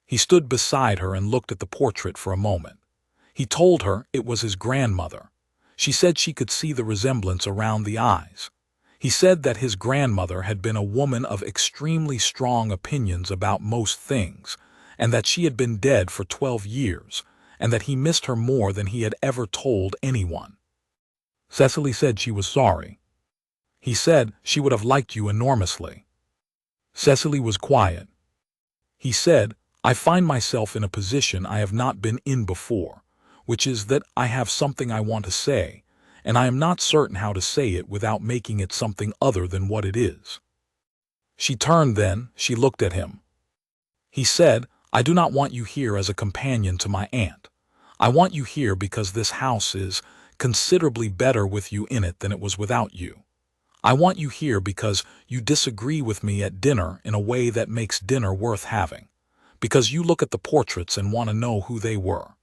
He stood beside her and looked at the portrait for a moment. He told her it was his grandmother. She said she could see the resemblance around the eyes. He said that his grandmother had been a woman of extremely strong opinions about most things, and that she had been dead for 12 years, and that he missed her more than he had ever told anyone. Cecily said she was sorry. He said she would have liked you enormously. Cecily was quiet. He said, "I find myself in a position I have not been in before, which is that I have something I want to say, and I am not certain how to say it without making it something other than what it is." She turned then, she looked at him. He said, "I do not want you here as a companion to my aunt. I want you here because this house is considerably better with you in it than it was without you. I want you here because you disagree with me at dinner in a way that makes dinner worth having, because you look at the portraits and want to know who they were.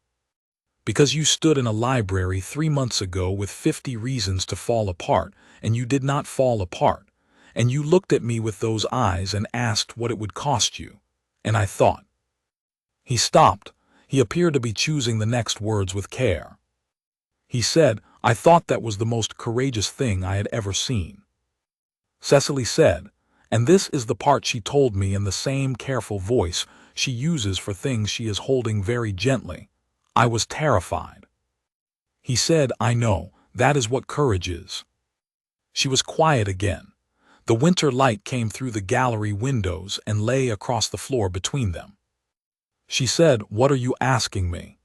Because you stood in a library 3 months ago with 50 reasons to fall apart, and you did not fall apart, and you looked at me with those eyes and asked what it would cost you, and I thought." He stopped. He appeared to be choosing the next words with care. He said, "I thought that was the most courageous thing I had ever seen." Cecily said, and this is the part she told me in the same careful voice she uses for things she is holding very gently, "I was terrified." He said, "I know, that is what courage is." She was quiet again. The winter light came through the gallery windows and lay across the floor between them. She said, "What are you asking me?"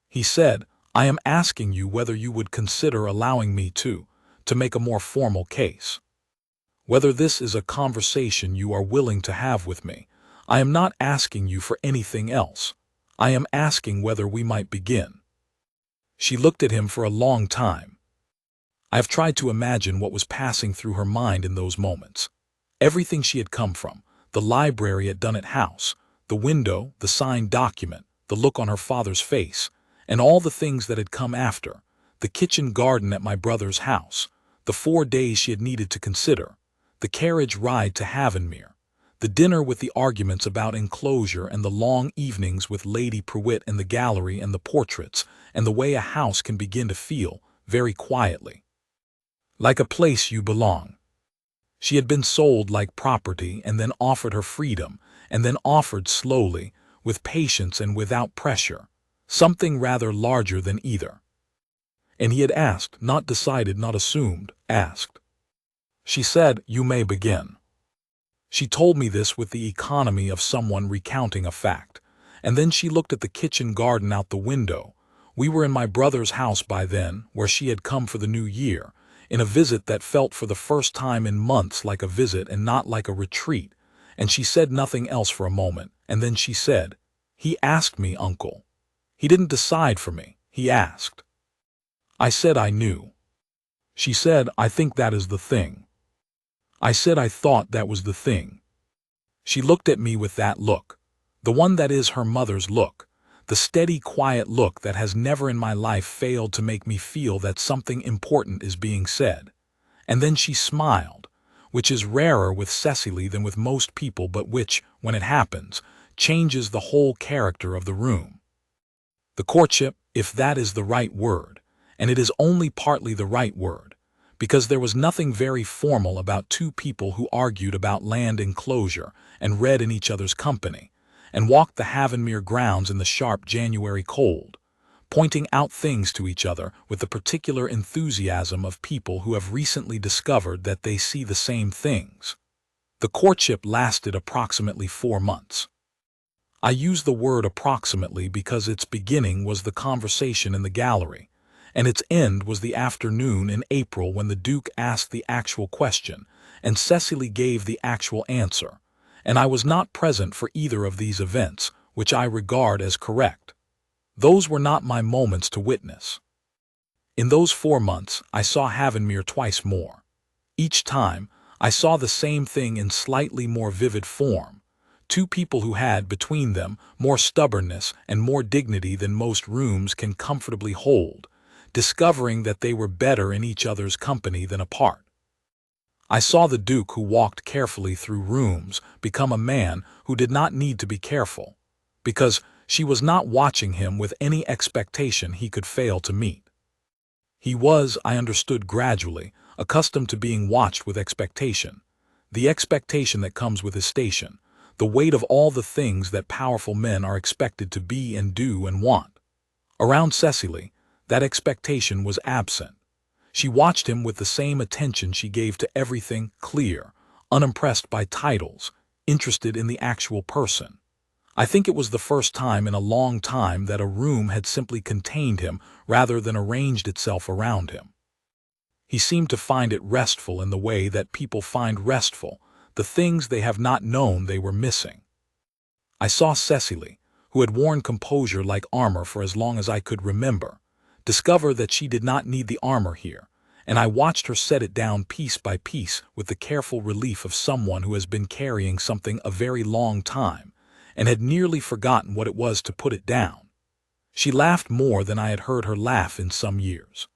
He said, "I am asking you whether you would consider allowing me to make a more formal case. Whether this is a conversation you are willing to have with me. I am not asking you for anything else. I am asking whether we might begin." She looked at him for a long time. I have tried to imagine what was passing through her mind in those moments. Everything she had come from, the library at Dunnet House, the window, the signed document, the look on her father's face, And all the things that had come after, the kitchen garden at my brother's house, the 4 days she had needed to consider, the carriage ride to Halvenmere, the dinner with the arguments about enclosure and the long evenings with Lady Prewitt in the gallery and the portraits, and the way a house can begin to feel, very quietly, like a place you belong. She had been sold like property and then offered her freedom, and then offered slowly, with patience and without pressure, something rather larger than either. And he had asked, not decided, not assumed, asked. She said, "You may begin." She told me this with the economy of someone recounting a fact, and then she looked at the kitchen garden out the window. We were in my brother's house by then, where she had come for the new year, in a visit that felt for the first time in months like a visit and not like a retreat, and she said nothing else for a moment, and then she said, "He asked me, Uncle. He didn't decide for me, he asked." I said I knew. She said, "I think that is the thing." I said I thought that was the thing. She looked at me with that look, the one that is her mother's look, the steady, quiet look that has never in my life failed to make me feel that something important is being said. And then she smiled, which is rarer with Cecily than with most people, but which, when it happens, changes the whole character of the room. The courtship, if that is the right word, and it is only partly the right word, because there was nothing very formal about two people who argued about land enclosure and read in each other's company, and walked the Halvenmere grounds in the sharp January cold, pointing out things to each other with the particular enthusiasm of people who have recently discovered that they see the same things. The courtship lasted approximately 4 months. I use the word approximately because its beginning was the conversation in the gallery, and its end was the afternoon in April when the Duke asked the actual question, and Cecily gave the actual answer, and I was not present for either of these events, which I regard as correct. Those were not my moments to witness. In those 4 months, I saw Halvenmere twice more. Each time, I saw the same thing in slightly more vivid form. Two people who had, between them, more stubbornness and more dignity than most rooms can comfortably hold, discovering that they were better in each other's company than apart. I saw the Duke who walked carefully through rooms become a man who did not need to be careful, because she was not watching him with any expectation he could fail to meet. He was, I understood gradually, accustomed to being watched with expectation, the expectation that comes with his station, the weight of all the things that powerful men are expected to be and do and want. Around Cecily, that expectation was absent. She watched him with the same attention she gave to everything, clear, unimpressed by titles, interested in the actual person. I think it was the first time in a long time that a room had simply contained him rather than arranged itself around him. He seemed to find it restful in the way that people find restful the things they have not known they were missing. I saw Cecily, who had worn composure like armor for as long as I could remember, discover that she did not need the armor here, and I watched her set it down piece by piece with the careful relief of someone who has been carrying something a very long time and had nearly forgotten what it was to put it down. She laughed more than I had heard her laugh in some years.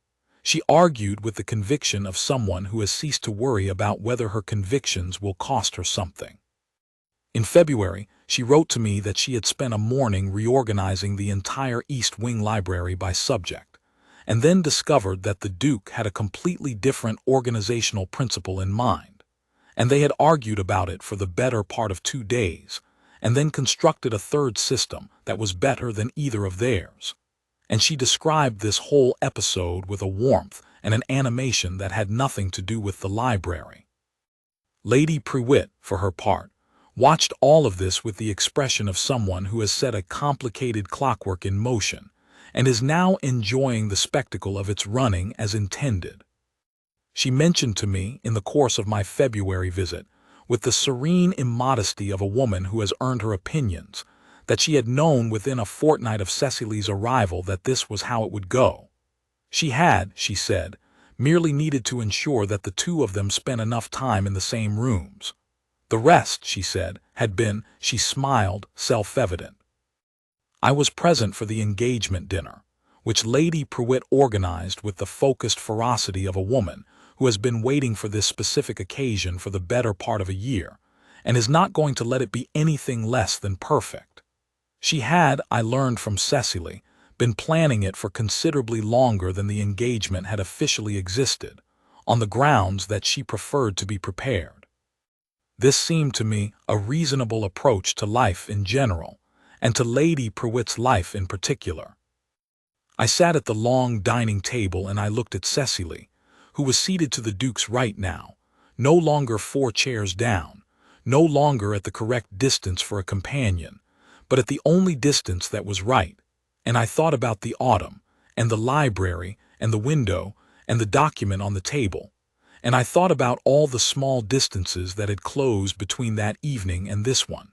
She argued with the conviction of someone who has ceased to worry about whether her convictions will cost her something. In February, she wrote to me that she had spent a morning reorganizing the entire East Wing library by subject, and then discovered that the Duke had a completely different organizational principle in mind, and they had argued about it for the better part of 2 days, and then constructed a third system that was better than either of theirs. And she described this whole episode with a warmth and an animation that had nothing to do with the library. Lady Prewitt, for her part, watched all of this with the expression of someone who has set a complicated clockwork in motion and is now enjoying the spectacle of its running as intended. She mentioned to me, in the course of my February visit, with the serene immodesty of a woman who has earned her opinions, that she had known within a fortnight of Cecily's arrival that this was how it would go. She had, she said, merely needed to ensure that the two of them spent enough time in the same rooms. The rest, she said, had been, she smiled, self-evident. I was present for the engagement dinner. which Lady Pruitt organized with the focused ferocity of a woman who has been waiting for this specific occasion for the better part of a year, and is not going to let it be anything less than perfect. She had, I learned from Cecily, been planning it for considerably longer than the engagement had officially existed, on the grounds that she preferred to be prepared. This seemed to me a reasonable approach to life in general, and to Lady Pruitt's life in particular. I sat at the long dining table and I looked at Cecily, who was seated to the Duke's right now, no longer 4 chairs down, no longer at the correct distance for a companion, but at the only distance that was right, and I thought about the autumn, and the library, and the window, and the document on the table, and I thought about all the small distances that had closed between that evening and this one.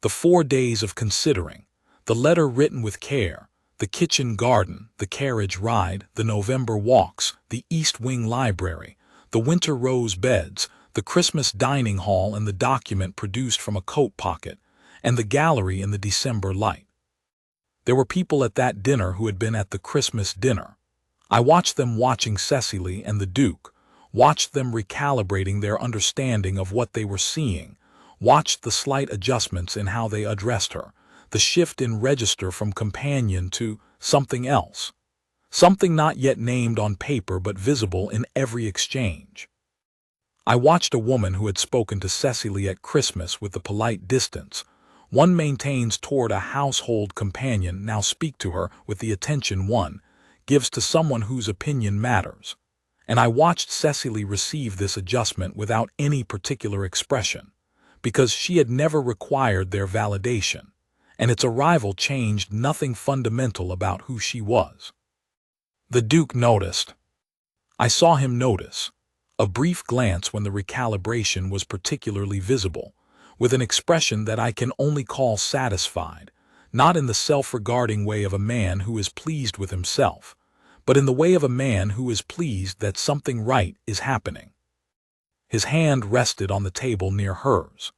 The 4 days of considering, the letter written with care, the kitchen garden, the carriage ride, the November walks, the East Wing library, the winter rose beds, the Christmas dining hall and the document produced from a coat pocket, and the gallery in the December light. There were people at that dinner who had been at the Christmas dinner. I watched them watching Cecily and the Duke, watched them recalibrating their understanding of what they were seeing, watched the slight adjustments in how they addressed her, the shift in register from companion to something else, something not yet named on paper but visible in every exchange. I watched a woman who had spoken to Cecily at Christmas with the polite distance one maintains toward a household companion now speak to her with the attention one gives to someone whose opinion matters, and I watched Cecily receive this adjustment without any particular expression, because she had never required their validation, and its arrival changed nothing fundamental about who she was. The Duke noticed. I saw him notice. A brief glance when the recalibration was particularly visible, with an expression that I can only call satisfied, not in the self-regarding way of a man who is pleased with himself, but in the way of a man who is pleased that something right is happening. His hand rested on the table near hers.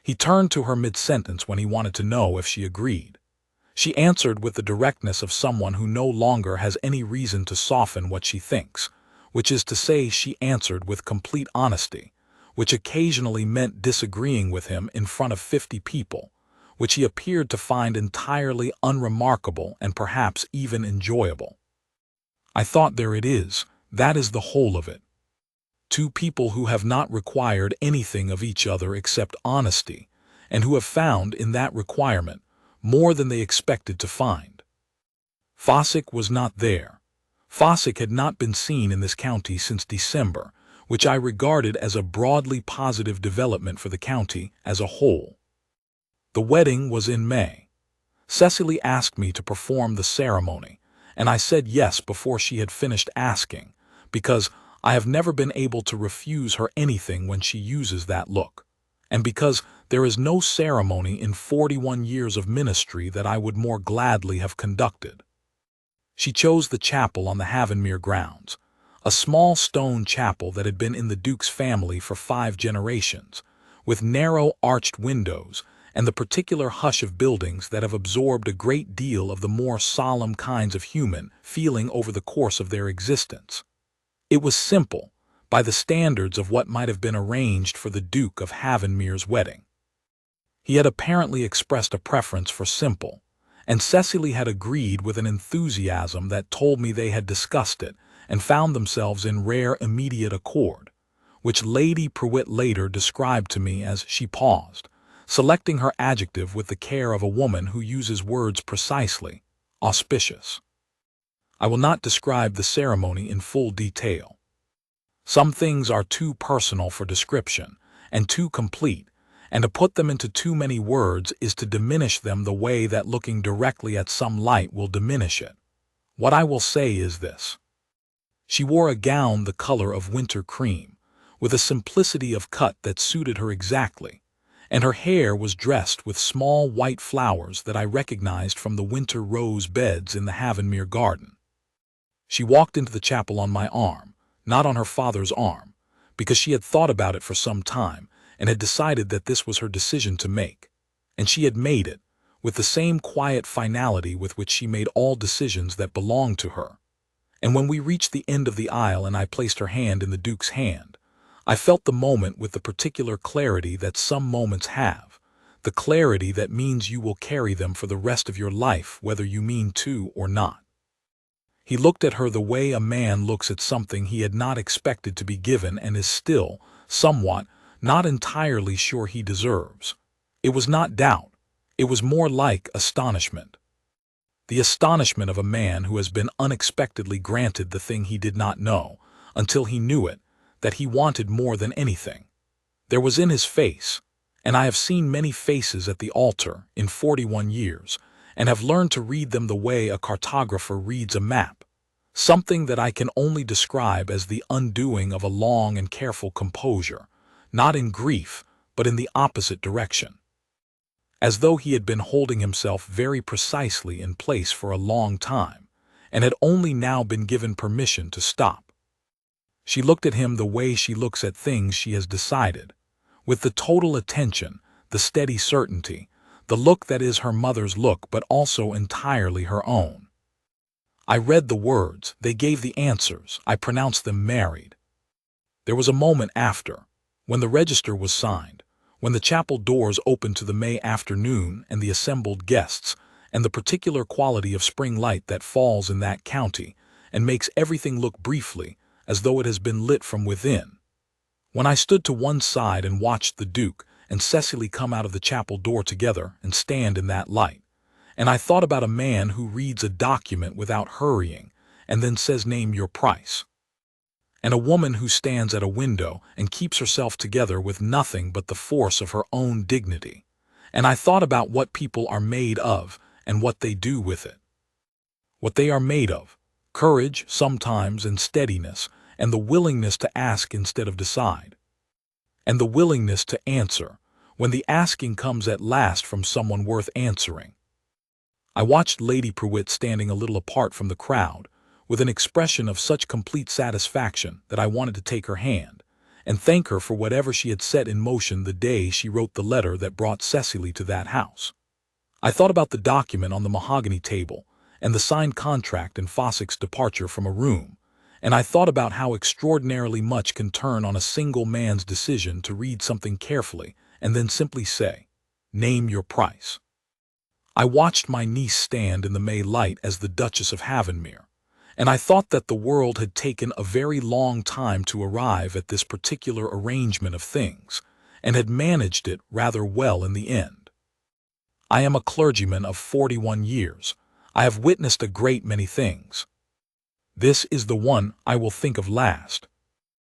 He turned to her mid-sentence when he wanted to know if she agreed. She answered with the directness of someone who no longer has any reason to soften what she thinks, which is to say she answered with complete honesty, which occasionally meant disagreeing with him in front of 50 people, which he appeared to find entirely unremarkable and perhaps even enjoyable. I thought, there it is, that is the whole of it. 2 people who have not required anything of each other except honesty, and who have found in that requirement more than they expected to find. Fossick was not there. Fossick had not been seen in this county since December, which I regarded as a broadly positive development for the county as a whole. The wedding was in May. Cecily asked me to perform the ceremony, and I said yes before she had finished asking, because I have never been able to refuse her anything when she uses that look, and because there is no ceremony in 41 years of ministry that I would more gladly have conducted. She chose the chapel on the Halvenmere grounds, a small stone chapel that had been in the Duke's family for 5 generations, with narrow arched windows and the particular hush of buildings that have absorbed a great deal of the more solemn kinds of human feeling over the course of their existence. It was simple, by the standards of what might have been arranged for the Duke of Halvenmere's wedding. He had apparently expressed a preference for simple, and Cecily had agreed with an enthusiasm that told me they had discussed it and found themselves in rare immediate accord, which Lady Pruitt later described to me as she paused, selecting her adjective with the care of a woman who uses words precisely, auspicious. I will not describe the ceremony in full detail. Some things are too personal for description, and too complete, and to put them into too many words is to diminish them the way that looking directly at some light will diminish it. What I will say is this. She wore a gown the color of winter cream, with a simplicity of cut that suited her exactly, and her hair was dressed with small white flowers that I recognized from the winter rose beds in the Halvenmere garden. She walked into the chapel on my arm, not on her father's arm, because she had thought about it for some time and had decided that this was her decision to make, and she had made it, with the same quiet finality with which she made all decisions that belonged to her. And when we reached the end of the aisle and I placed her hand in the Duke's hand, I felt the moment with the particular clarity that some moments have, the clarity that means you will carry them for the rest of your life whether you mean to or not. He looked at her the way a man looks at something he had not expected to be given and is still, somewhat, not entirely sure he deserves. It was not doubt. It was more like astonishment. The astonishment of a man who has been unexpectedly granted the thing he did not know, until he knew it, that he wanted more than anything. There was in his face, and I have seen many faces at the altar in 41 years, and have learned to read them the way a cartographer reads a map, something that I can only describe as the undoing of a long and careful composure, not in grief, but in the opposite direction. As though he had been holding himself very precisely in place for a long time, and had only now been given permission to stop. She looked at him the way she looks at things she has decided, with the total attention, the steady certainty, the look that is her mother's look but also entirely her own. I read the words, they gave the answers, I pronounced them married. There was a moment after, when the register was signed, when the chapel doors opened to the May afternoon and the assembled guests, and the particular quality of spring light that falls in that county, and makes everything look briefly, as though it has been lit from within. When I stood to one side and watched the Duke and Cecily come out of the chapel door together and stand in that light, and I thought about a man who reads a document without hurrying and then says name your price, and a woman who stands at a window and keeps herself together with nothing but the force of her own dignity, and I thought about what people are made of and what they do with it. What they are made of, courage sometimes and steadiness, and the willingness to ask instead of decide, and the willingness to answer when the asking comes at last from someone worth answering. I watched Lady Pruitt standing a little apart from the crowd, with an expression of such complete satisfaction that I wanted to take her hand and thank her for whatever she had set in motion the day she wrote the letter that brought Cecily to that house. I thought about the document on the mahogany table and the signed contract and Fossick's departure from a room, and I thought about how extraordinarily much can turn on a single man's decision to read something carefully and then simply say, name your price. I watched my niece stand in the May light as the Duchess of Halvenmere, and I thought that the world had taken a very long time to arrive at this particular arrangement of things, and had managed it rather well in the end. I am a clergyman of 41 years. I have witnessed a great many things. This is the one I will think of last.